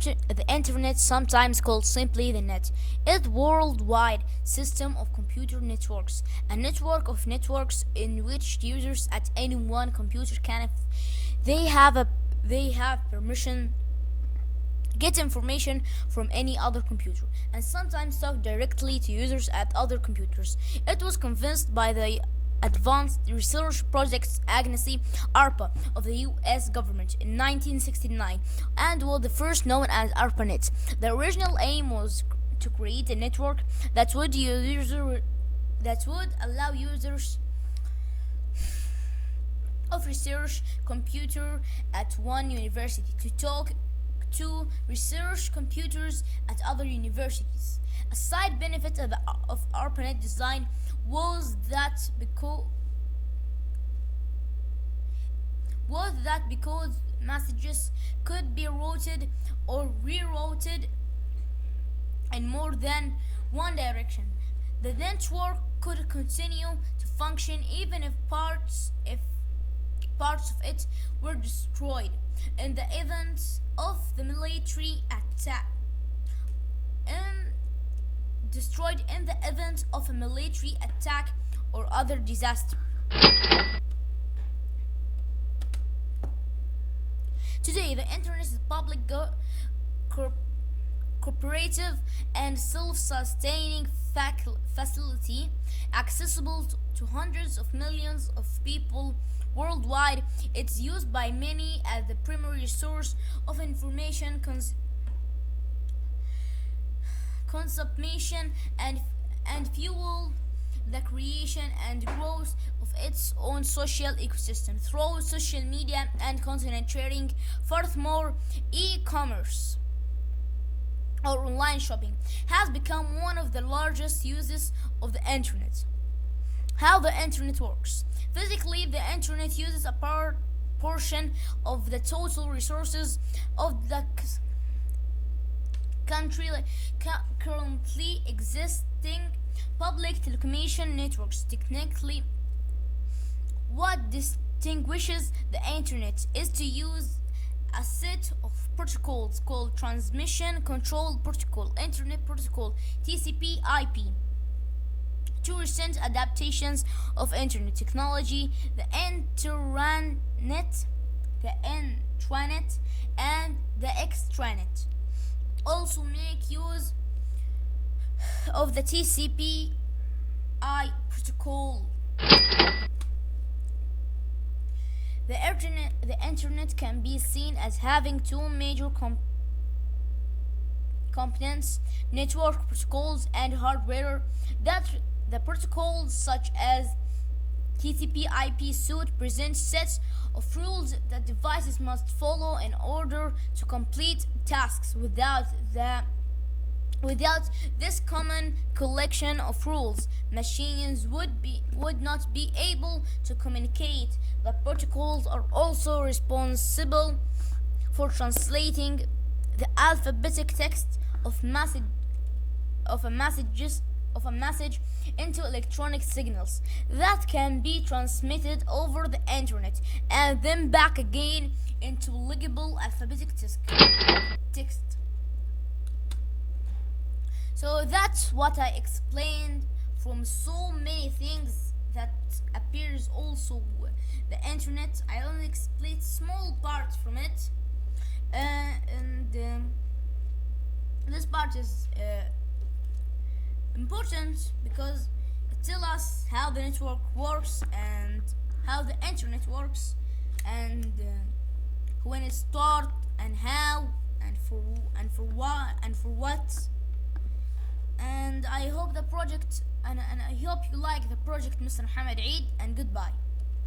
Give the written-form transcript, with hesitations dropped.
The internet, sometimes called simply the net, is a worldwide system of computer networks, a network of networks in which users at any one computer can, if they have permission, get information from any other computer, and sometimes talk directly to users at other computers. It was convinced by the Advanced Research Projects Agency (ARPA) of the US government in 1969 and was the first known as ARPANET. The original aim was to create a network that would allow users of research computer at one university to talk to research computers at other universities. A side benefit of ARPANET design was that because messages could be routed or rerouted in more than one direction, the network could continue to function even if parts of it were destroyed in the event of the military attack. Destroyed in the event of a military attack or other disaster. Today, the internet is a public, cooperative, and self-sustaining facility accessible to hundreds of millions of people worldwide. It's used by many as the primary source of information consumption and fuel the creation and growth of its own social ecosystem through social media and content sharing. Furthermore, e-commerce or online shopping has become one of the largest uses of the internet. How the internet works. Physically, the internet uses a portion of the total resources of the currently existing public telecommunication networks. Technically, what distinguishes the internet is to use a set of protocols called Transmission Control Protocol, Internet Protocol, TCP/IP. Two recent adaptations of internet technology, the intranet, and the extranet, also make use of the TCP/IP protocol. The internet can be seen as having two major components: network protocols and hardware. That the protocols such as TCP/IP suite present sets of rules that devices must follow in order to complete tasks. Without this common collection of rules, machines would not be able to communicate. The protocols are also responsible for translating the alphabetic text of a message into electronic signals that can be transmitted over the internet and then back again into legible alphabetic text. So that's what I explained from so many things that appears also the internet. I only explained small part from it, and this part is important because it tells us how the network works and how the internet works, and when it starts and how and for why and for what. And I hope the project and I hope you like the project, Mr. Mohammed Eid, and goodbye.